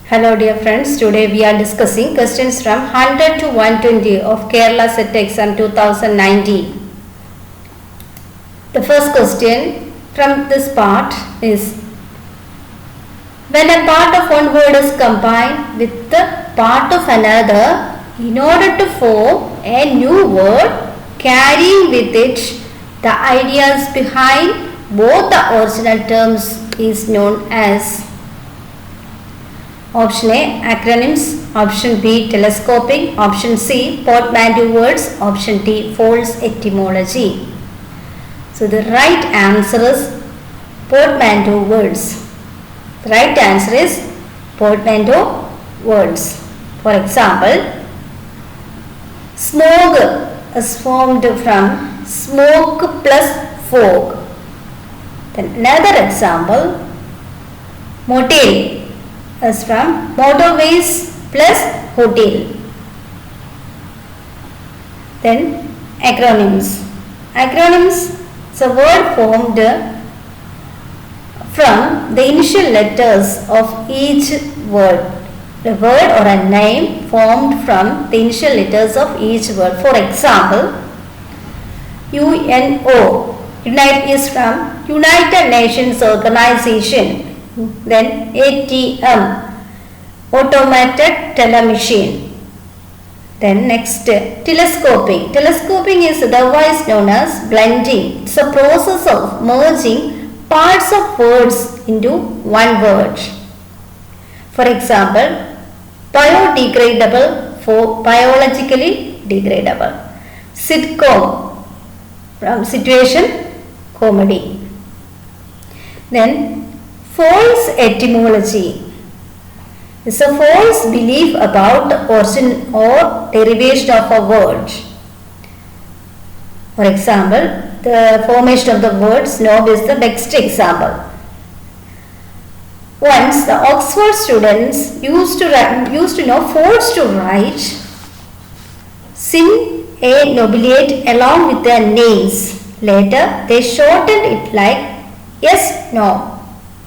Hello dear friends, today we are discussing questions from 100 to 120 of Kerala Set Exam 2019. The first question from this part is, when a part of one word is combined with the part of another in order to form a new word carrying with it the ideas behind both the original terms is known as. Option A, acronyms. Option B, telescoping. Option C, portmanteau words. Option D, false etymology. So the right answer is portmanteau words. The right answer is portmanteau words. For example, smog is formed from smoke plus fog. Then another example, motel is from motorways plus hotel. Then acronyms. Acronyms is a word formed from the initial letters of each word. A word or a name formed from the initial letters of each word. For example, UNO, Unite is from United Nations Organization. Then ATM, automated teller machine. Then next, telescoping. Telescoping is otherwise known as blending. It's a process of merging parts of words into one word. For example, biodegradable for biologically degradable. Sitcom from situation comedy. Then false etymology is a false belief about the origin or derivation of a word. For example, the formation of the word snob is the best example. Once the Oxford students used to forced to write sin a nobiliate along with their names. Later they shortened it like yes no.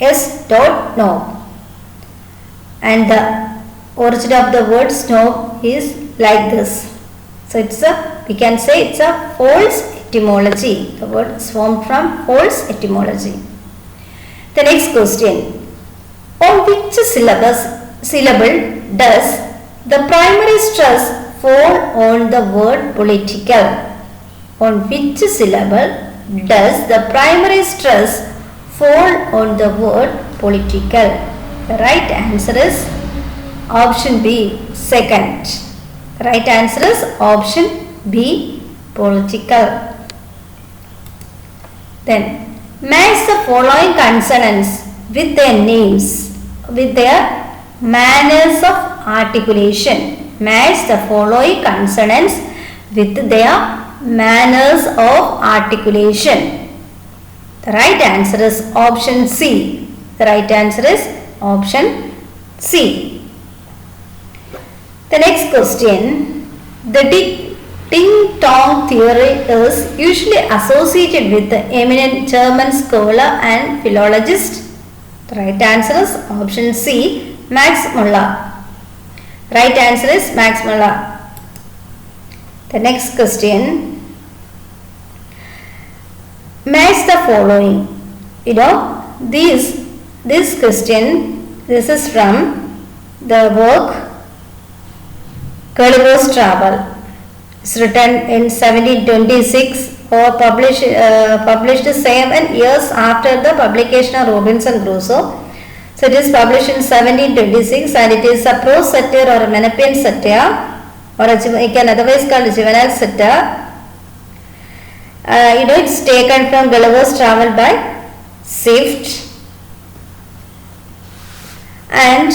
S dot no, and the origin of the word snob is like this. So we can say it's a false etymology. The word is formed from false etymology. The next question, on which syllable does the primary stress fall on the word political? On which syllable does the primary stress fall on the word political? The right answer is option B, second. The right answer is option B, political. Then match the following consonants with their names, with their manners of articulation. Match the following consonants with their manners of articulation. The right answer is option C. The right answer is option C. The next question, the ding-dong theory is usually associated with the eminent German scholar and philologist. The right answer is option C, Max Muller. Right answer is Max Muller. The next question, match the following. This question, this is from the work Gulliver's Travel. It's written in 1726 or published 7 years after the publication of Robinson Crusoe. So it is published in 1726 and it is a prose satire or a Menippean satire, or you can otherwise call it juvenile satire. It's taken from Gulliver's Travel by Swift. And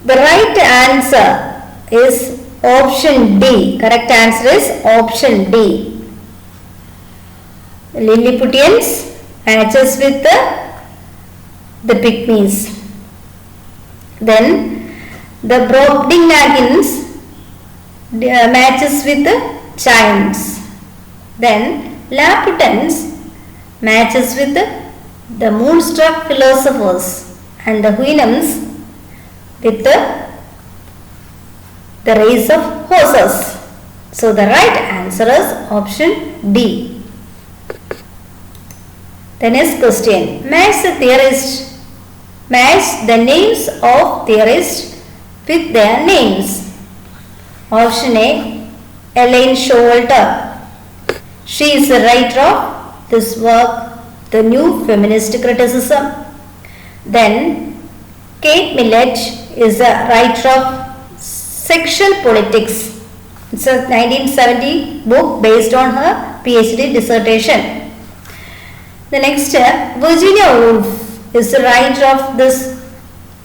the right answer is option D. Correct answer is option D. Lilliputians matches with the Pygmies. Then the Brobdingnagians matches with the Giants. Then Laputans matches with the moonstruck philosophers, and the Houyhnhnms with the race of horses. So the right answer is option D. The next question. Match the names of theorists with their names. Option A. Elaine Showalter. She is the writer of this work, The New Feminist Criticism. Then Kate Millett is the writer of Sexual Politics. It's a 1970 book based on her PhD dissertation. The next, Virginia Woolf is the writer of this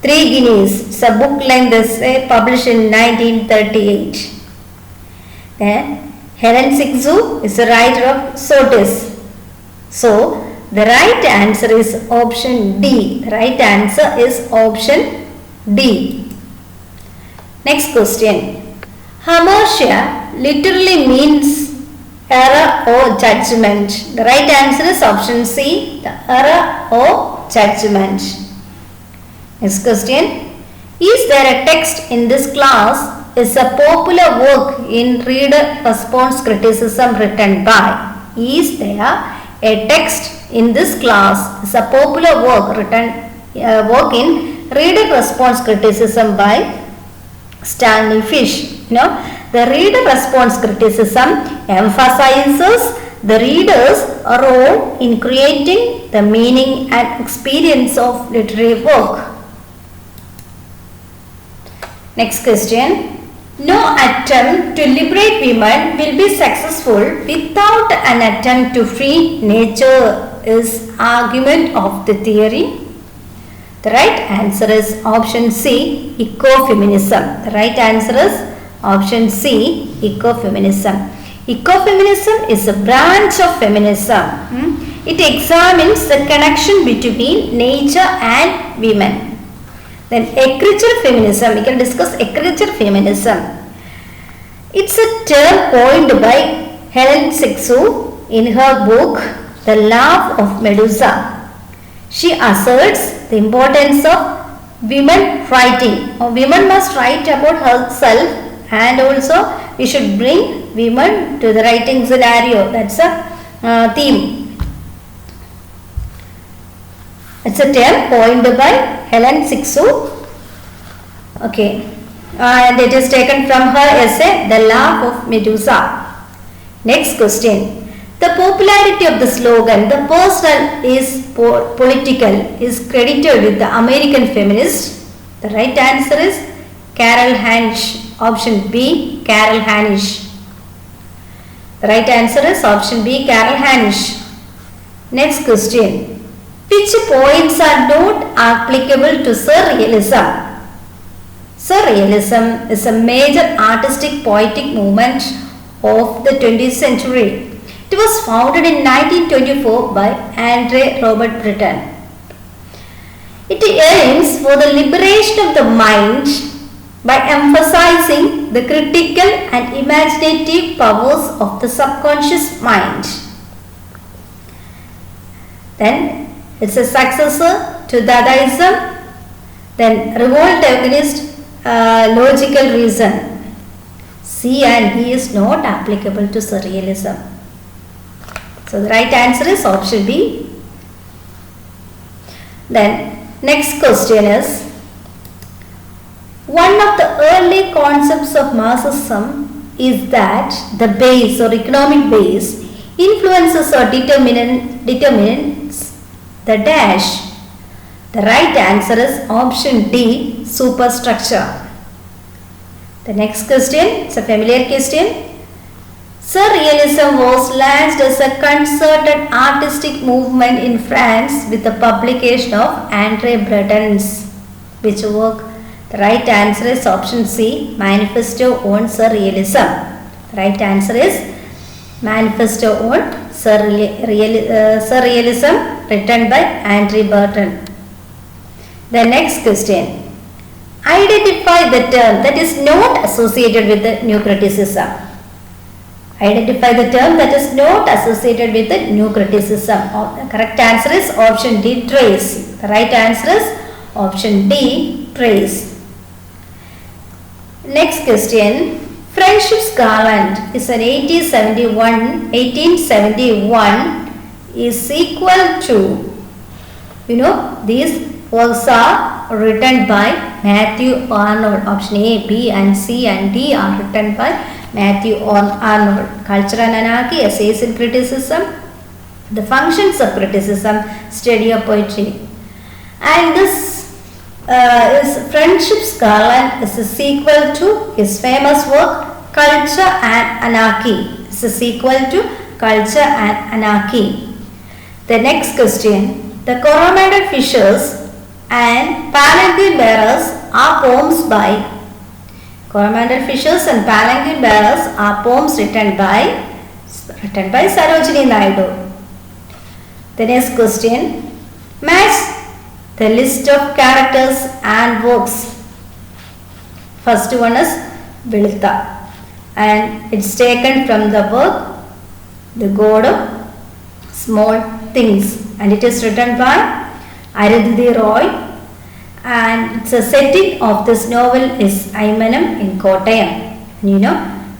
Three Guineas. It's a book-length essay published in 1938. Then Helen Sixu is the writer of Sotis. So the right answer is option D. The right answer is option D. Next question. Hamartia literally means error or judgment. The right answer is option C. The error or judgment. Next question. Is there a text in this class is a popular work in reader response criticism written by? Is there a text in this class is a popular work in reader response criticism by Stanley Fish? The reader response criticism emphasizes the reader's role in creating the meaning and experience of literary work. Next question. No attempt to liberate women will be successful without an attempt to free nature is argument of the theory. The right answer is option C, ecofeminism. The right answer is option C, ecofeminism. Ecofeminism is a branch of feminism. It examines the connection between nature and women. Then agricultural feminism, we can discuss agricultural feminism. It's a term coined by Helen Sixu in her book The Laugh of Medusa. She asserts the importance of women writing. Women must write about herself, and also we should bring women to the writing scenario. That's a theme. It's a term coined by Helen Sixu. Okay. And it is taken from her essay, The Laugh of Medusa. Next question. The popularity of the slogan, the personal is political, is credited with the American feminist. The right answer is Carol Hanisch. Option B, Carol Hanisch. The right answer is option B, Carol Hanisch. Next question. Which points are not applicable to Surrealism? Surrealism is a major artistic poetic movement of the 20th century. It was founded in 1924 by Andre Robert Breton. It aims for the liberation of the mind by emphasizing the critical and imaginative powers of the subconscious mind. Then it's a successor to Dadaism. Then revolt against logical reason. C and D is not applicable to Surrealism. So the right answer is option B. Then next question is, one of the early concepts of Marxism is that the base or economic base influences or determines the dash. The right answer is option D, superstructure. The next question, it's a familiar question. Surrealism was launched as a concerted artistic movement in France with the publication of Andre Breton's which work. The right answer is option C, Manifesto on Surrealism. The right answer is Manifesto on Surrealism written by Andre Breton. The next question. Identify the term that is not associated with the new criticism. Identify the term that is not associated with the new criticism. The correct answer is option D, trace. The right answer is option D, trace. Next question. Friendship's Garland is an 1871 is equal to, these works are written by Matthew Arnold. Option A, B and C and D are written by Matthew Arnold. Culture and Anarchy, Essays in Criticism, The Functions of Criticism, Study of Poetry. And this is Friendship's Garland is a sequel to his famous work Culture and Anarchy. It's a sequel to Culture and Anarchy. The next question. The Coromandel Fishers and Palanquin Bearers are poems by Coromandel Fishers and Palanquin Bearers are poems written by Sarojini Naidu. The next question. Match the list of characters and works. First one is Vilitha, and it's taken from the work The God of Small Things, and it is written by Arundhati Roy, and it's a setting of this novel is Aymanam in Kottayam.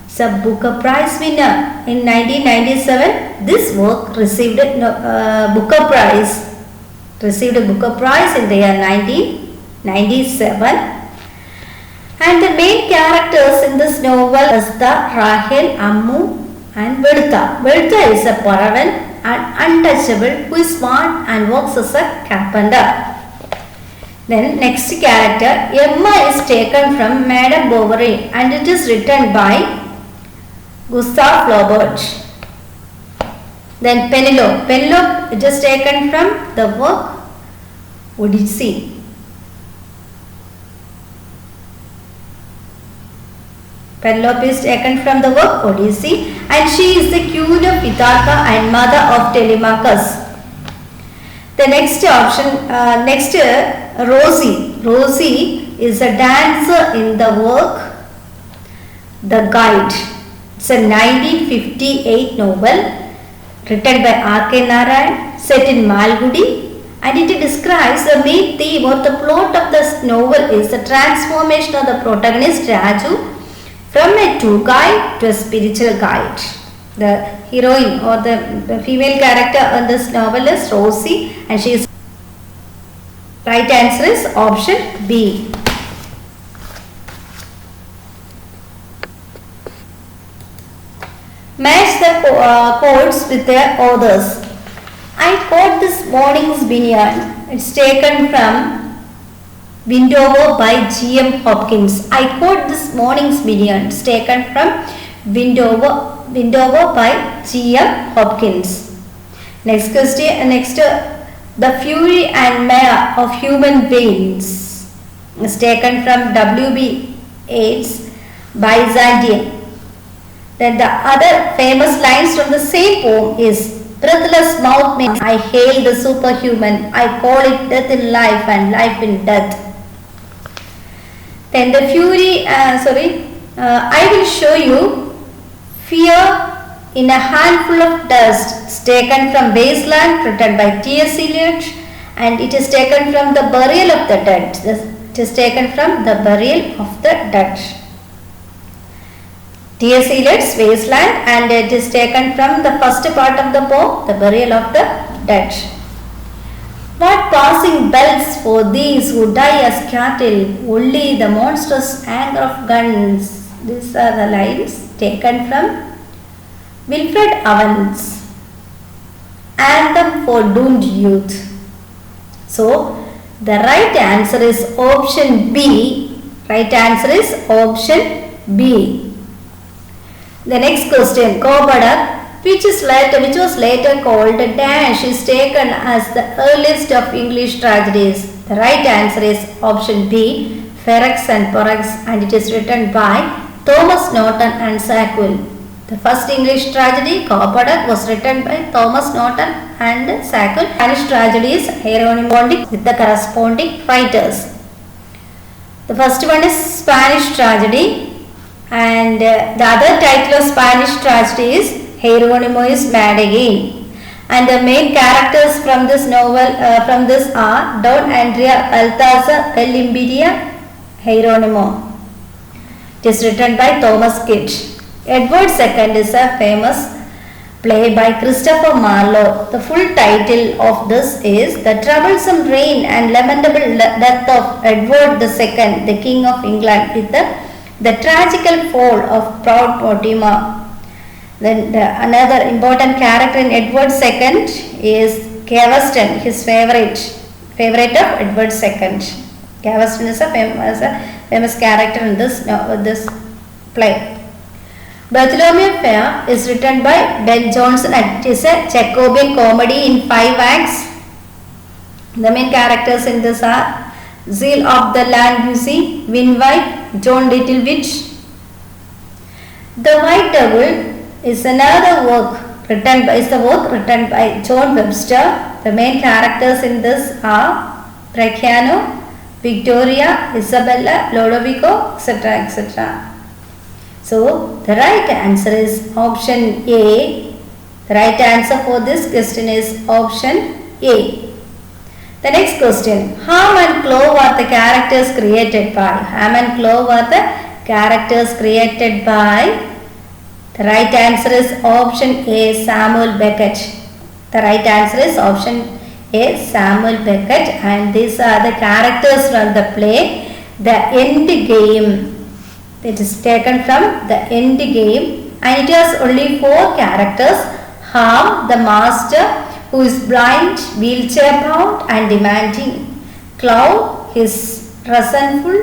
It's a Booker Prize winner in 1997. This work received a Booker Prize in the year 1997. And the main characters in this novel is the Rahel, Ammu and Vedutha. Vedutha is a Paravan and untouchable who is smart and works as a carpenter. Then next character, Emma is taken from Madame Bovary and it is written by Gustave Flaubert. Then Penelope, it is taken from the work Odyssey. Penelope is taken from the work Odyssey, and she is the queen of Ithaca and mother of Telemachus. The next option, Rosie. Rosie is a dancer in the work The Guide. It's a 1958 novel written by R.K. Narayan, set in Malgudi, and it describes the main theme or the plot of this novel is the transformation of the protagonist Raju from a tour guide to a spiritual guide. The heroine or the female character in this novel is Rosie, and she is right answer is option B. Match the quotes with their authors. I quote this morning's Binyan. It's taken from Windover by G.M. Hopkins. I quote this morning's Binyan. It's taken from Windover by G.M. Hopkins. Next question. The Fury and Mare of Human Beings is taken from W.B. Yeats' Byzantium. Then the other famous lines from the same poem is breathless mouth means I hail the superhuman. I call it death in life and life in death. Then the Fury. I will show you fear in a handful of dust. It's taken from Wasteland, written by T.S. Eliot, and it is taken from the Burial of the Dead. It is taken from the Burial of the Dead. T.S. Eliot's Wasteland, and it is taken from the first part of the poem, The Burial of the Dead. What passing bells for these who die as cattle, only the monstrous anger of guns. These are the lines taken from Wilfred Owen's Anthem for Doomed Youth. So, the right answer is option B. Right answer is option B. The next question, Kobadak, which was later called Dash, is taken as the earliest of English tragedies. The right answer is option B, Ferrex and Porrex, and it is written by Thomas Norton and Sackville. The first English tragedy, Kobadak, was written by Thomas Norton and Sackville. Spanish tragedies, Hieronymo with the corresponding writers. The first one is Spanish tragedy, and the other title of Spanish tragedy is Hieronymo is Mad Again. And the main characters from this novel are Don Andrea Balthazar Belimbiria Hieronymo. It is written by Thomas Kidd. Edward II is a famous play by Christopher Marlowe. The full title of this is The Troublesome Reign and Lamentable Death of Edward II, the King of England, with the tragical fall of proud Mortimer. Then another important character in Edward II is Gaveston, his favorite of Edward II. Gaveston is a famous character in this play. Bartholomew Fair is written by Ben Jonson and it is a Jacobean comedy in 5 acts. The main characters in this are Zeal of the Landussi, Winwife, John Littlewhite. The White Devil is another work written by John Webster. The main characters in this are Bracciano, Victoria, Isabella, Lodovico, etc. etc. So, the right answer is option A. The right answer for this question is option A. The next question. Ham and Clove are the characters created by. Ham and Clove are the characters created by. The right answer is option A. Samuel Beckett. The right answer is option A. Samuel Beckett, and these are the characters from the play The End Game. It is taken from The End Game, and it has only 4 characters. Ham, the master, who is blind, wheelchair bound and demanding. Clove, his resentful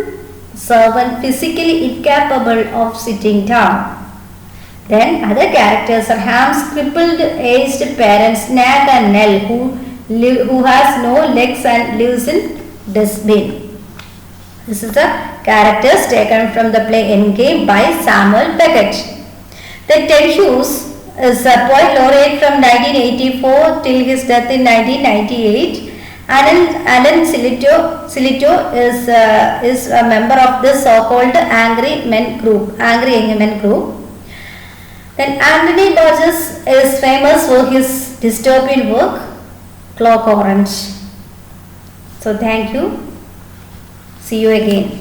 servant, physically incapable of sitting down. Then other characters are Ham's crippled aged parents Nag and Nell, who has no legs and lives in dustbin. This is the characters taken from the play Endgame by Samuel Beckett. Then Ted Hughes is a poet laureate from 1984 till his death in 1998. Alan Sillitoe is a member of the so-called Angry Young Men group. Then Anthony Burgess is famous for his dystopian work Clock Orange. So thank you. See you again.